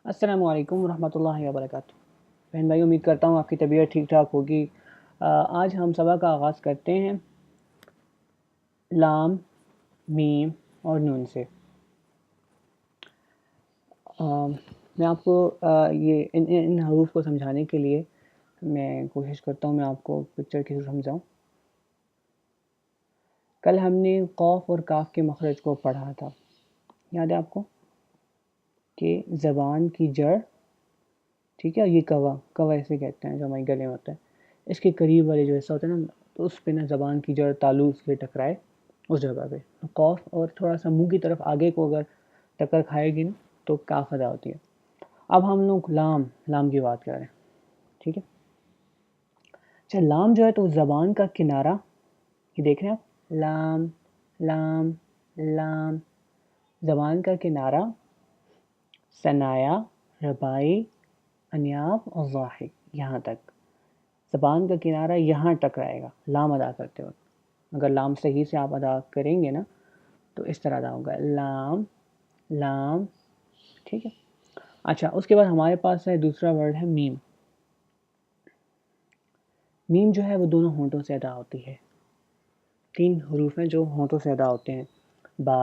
السلام علیکم ورحمۃ اللہ وبرکاتہ۔ بہن بھائی، امید کرتا ہوں آپ کی طبیعت ٹھیک ٹھاک ہوگی۔ آج ہم سبق کا آغاز کرتے ہیں لام، میم اور نون سے۔ میں آپ کو یہ ان حروف کو سمجھانے کے لیے میں کوشش کرتا ہوں میں آپ کو پکچر کے سمجھاؤں۔ کل ہم نے قوف اور کاف کے مخرج کو پڑھا تھا، یاد ہے آپ کو کہ زبان کی جڑ، ٹھیک ہے، یہ کوا ایسے کہتے ہیں جو ہمارے گلے میں ہوتا ہے، اس کے قریب والے جو حصہ ہوتا ہے نا، تو اس پہ نا زبان کی جڑ تالو سے ٹکرائے اس جگہ پہ قوف، اور تھوڑا سا منہ کی طرف آگے کو اگر ٹکر کھائے گی نا تو کاف ادا ہوتی ہے۔ اب ہم لوگ لام کی بات کر رہے ہیں، ٹھیک ہے۔ اچھا، لام جو ہے تو زبان کا کنارہ، یہ دیکھ رہے ہیں آپ، لام لام لام، زبان کا کنارہ ثنایا، ربائی، انیاب اور ضاحک، یہاں تک زبان کا کنارہ یہاں ٹکرائے گا لام ادا کرتے وقت۔ اگر لام صحیح سے آپ ادا کریں گے نا تو اس طرح ادا ہوگا، لام لام، ٹھیک ہے۔ اچھا، اس کے بعد ہمارے پاس ہے دوسرا ورڈ ہے میم۔ میم جو ہے وہ دونوں ہونٹوں سے ادا ہوتی ہے۔ 3 حروف ہیں جو ہونٹوں سے ادا ہوتے ہیں، با،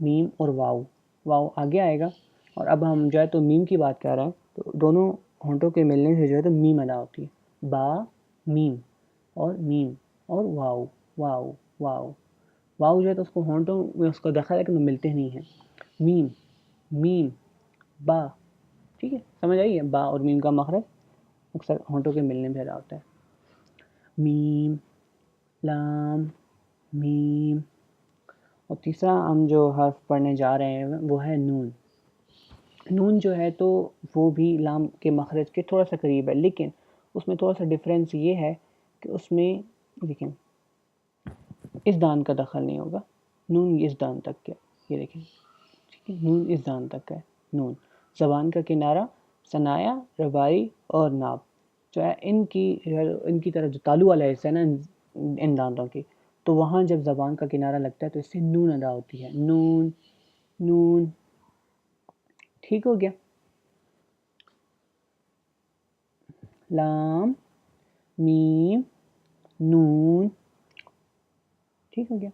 میم اور واؤ۔ واؤ آگے آئے گا، اور اب ہم جو ہے تو میم کی بات کر رہے ہیں، تو دونوں ہونٹوں کے ملنے سے جو ہے تو میم ادا ہوتی ہے، با میم اور واؤ واؤ واؤ۔ واؤ جو ہے تو اس کو ہونٹوں میں اس کا دخل ہے کہ ملتے نہیں ہیں، میم میم با، ٹھیک ہے، سمجھ آئی ہے؟ با اور میم کا مخرج اکثر ہونٹوں کے ملنے میں ادا ہوتا ہے، میم لام میم۔ اور تیسرا ہم جو حرف پڑھنے جا رہے ہیں وہ ہے نون۔ نون جو ہے تو وہ بھی لام کے مخرج کے تھوڑا سا قریب ہے، لیکن اس میں تھوڑا سا ڈفرینس یہ ہے کہ اس میں دیکھیں اس دان کا دخل نہیں ہوگا، نون اس دان تک کے، یہ دیکھیں، ٹھیک ہے، نون اس دان تک ہے، نون زبان کا کنارہ ثنایا، ربائی اور ناب جو ہے ان کی طرف جو تالو والا حصہ ہے نا ان دانتوں کی، تو وہاں جب زبان کا کنارہ لگتا ہے تو اس سے نون ادا ہوتی ہے، نون نون، ٹھیک ہو گیا۔ لام میم نون، ٹھیک ہو گیا۔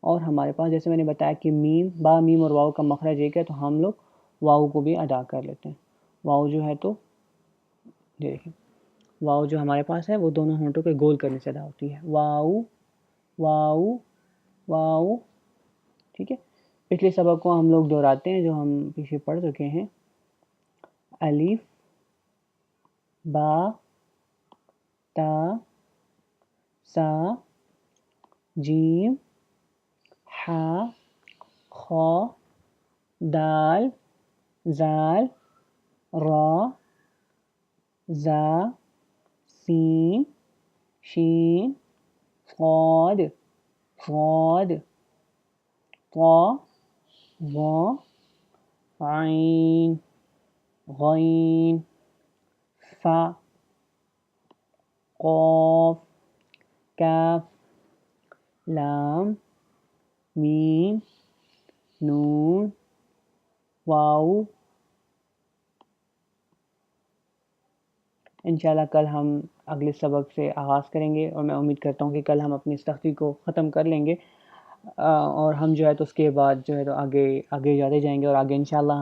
اور ہمارے پاس جیسے میں نے بتایا کہ میم، با میم اور واؤ کا مخرج ایک ہے، تو ہم لوگ واؤ کو بھی ادا کر لیتے ہیں۔ واؤ جو ہے تو دیکھیں، واؤ جو ہمارے پاس ہے وہ دونوں ہونٹوں کے گول کرنے سے ادا ہوتی ہے، واؤ واؤ واؤ، ٹھیک ہے۔ پچھلے سبق کو ہم لوگ دہراتے ہیں جو ہم پیچھے پڑھ چکے ہیں، الف با تا سا جیم حا خا دال زال را زا سین شین صاد طا ظا عین غین فا قاف کاف لام میم نون واؤ۔ انشاءاللہ کل ہم اگلے سبق سے آغاز کریں گے، اور میں امید کرتا ہوں کہ کل ہم اپنی سختی کو ختم کر لیں گے، اور ہم جو ہے تو اس کے بعد جو ہے تو آگے جاتے جائیں گے، اور آگے انشاءاللہ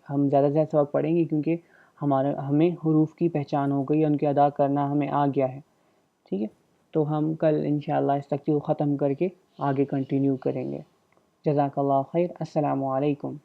ہم زیادہ سے زیادہ سبق پڑھیں گے، کیونکہ ہمیں حروف کی پہچان ہو گئی، ان کے ادا کرنا ہمیں آ گیا ہے، ٹھیک ہے۔ تو ہم کل انشاءاللہ اس سختی کو ختم کر کے آگے کنٹینیو کریں گے۔ جزاک اللہ خیر، السلام علیکم۔